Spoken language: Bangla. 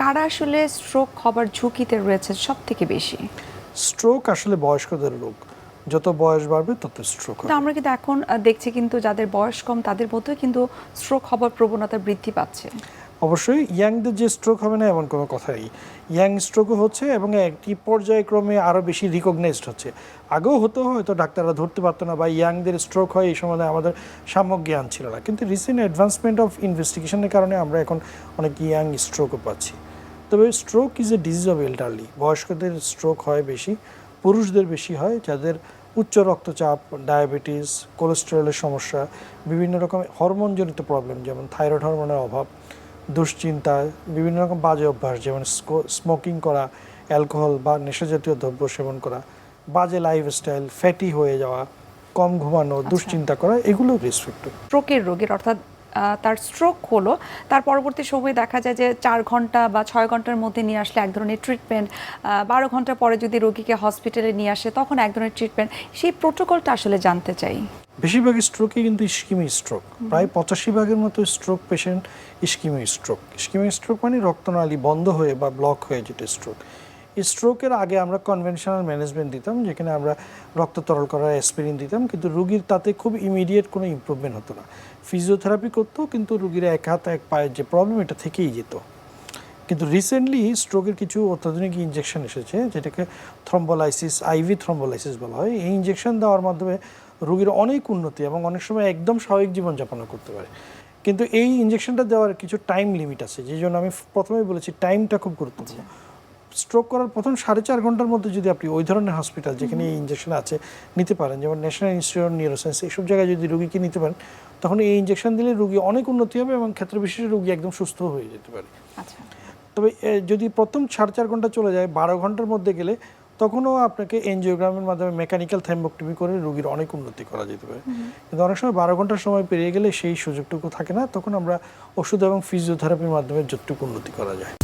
কারা আসলে স্ট্রোক হবার ঝুঁকিতে রয়েছে সবথেকে বেশি? স্ট্রোক আসলে বয়স্কদের রোগ, যত বয়স বাড়বে তত স্ট্রোক কিন্তু হবে। আমরা কিন্তু এখন দেখছি কিন্তু যাদের বয়স কম তাদের মধ্যেও কিন্তু স্ট্রোক হবার প্রবণতা বৃদ্ধি পাচ্ছে। অবশ্যই ইয়াংদের যে স্ট্রোক হবে না এমন কোনো কথাই, ইয়াং স্ট্রোকও হচ্ছে এবং একটি পর্যায়ক্রমে আরও বেশি রিকগনাইজড হচ্ছে। আগেও হতো, হয়তো ডাক্তাররা ধরতে পারতো না বা ইয়াংদের স্ট্রোক হয় এই সময় আমাদের সাম্যক জ্ঞান ছিল না, কিন্তু রিসেন্ট অ্যাডভান্সমেন্ট অফ ইনভেস্টিগেশনের কারণে আমরা এখন অনেক ইয়াং স্ট্রোকও পাচ্ছি। তবে stroke is a disease of elderly, বয়স্কদের স্ট্রোক হয় বেশি, পুরুষদের বেশি হয় যাদের উচ্চ রক্তচাপ, ডায়াবেটিস, কোলেস্টেরলের সমস্যা, বিভিন্ন রকম হরমোনজনিত প্রবলেম যেমন থাইরয়েড হরমোনের অভাব, দুশ্চিন্তা, বিভিন্ন রকম বাজে অভ্যাস যেমন স্মোকিং করা, অ্যালকোহল বা নেশাজাতীয় দ্রব্য সেবন করা, বাজে লাইফস্টাইল, ফ্যাটি হয়ে যাওয়া, কম ঘুমানো, দুশ্চিন্তা করা, এগুলো রিস্ক ফ্যাক্টর। স্ট্রোকের রোগীর অর্থাৎ তার স্ট্রোক হলো, তার পরবর্তী সময়ে দেখা যায় যে 4 ঘন্টা বা 6 ঘন্টার মধ্যে নিয়ে আসলে এক ধরনের ট্রিটমেন্ট, 12 ঘন্টা পরে যদি রোগীকে হসপিটালে নিয়ে আসে তখন এক ধরনের ট্রিটমেন্ট, সেই প্রোটোকলটা আসলে জানতে চাই। বেশিরভাগ স্ট্রোকই কিন্তু ইস্কিমিক স্ট্রোক, প্রায় 85% মতো stroke patient ischaemic stroke. Ischaemic stroke মানে রক্তনালী বন্ধ হয়ে বা ব্লক হয়ে যেটা স্ট্রোক। এই স্ট্রোকের আগে আমরা কনভেনশনাল ম্যানেজমেন্ট দিতাম, যেখানে আমরা রক্ত তরল করার অ্যাসপিরিন দিতাম, কিন্তু রুগীর তাতে খুব ইমিডিয়েট কোনো ইমপ্রুভমেন্ট হতো না। ফিজিওথেরাপি করতো, কিন্তু রুগীর এক হাত এক পায়ের যে প্রবলেম এটা থেকেই যেত। কিন্তু রিসেন্টলি স্ট্রোকের কিছু অত্যাধুনিক ইনজেকশন এসেছে, যেটাকে থ্রম্বোলাইসিস, আইভি থ্রম্বোলাইসিস বলা হয়। এই ইনজেকশন দেওয়ার মাধ্যমে রোগীর অনেক উন্নতি এবং অনেক সময় একদম স্বাভাবিক জীবনযাপন করতে পারে। কিন্তু এই ইনজেকশনটা দেওয়ার কিছু টাইম লিমিট আছে, যেই জন্য আমি প্রথমেই বলেছি টাইমটা খুব গুরুত্বপূর্ণ। স্ট্রোক করার প্রথম 4.5 ঘন্টার মধ্যে যদি আপনি ওই ধরনের হসপিটাল যেখানে এই ইনজেকশন আছে নিতে পারেন, যেমন ন্যাশনাল ইনস্টিটিউট অফ নিউরোসায়েন্স, এইসব জায়গায় যদি রোগীকে নিতে পারেন, তখন এই ইনজেকশন দিলে রোগী অনেক উন্নতি হবে এবং ক্ষেত্র বিশেষে রোগী একদম সুস্থ হয়ে যেতে পারে। আচ্ছা, তবে যদি প্রথম 4.5 ঘন্টা চলে যায়, 12 ঘন্টার মধ্যে গেলে তখনও আপনাকে এনজিওগ্রামের মাধ্যমে মেকানিক্যাল থাইম্বক্টমি করে রোগীর অনেক উন্নতি করা যেতে পারে। কিন্তু অনেক সময় 12 ঘন্টার সময় পেরিয়ে গেলে সেই সুযোগটুকু থাকে না, তখন আমরা ওষুধ এবং ফিজিওথেরাপির মাধ্যমে যতটুকু উন্নতি করা যায়।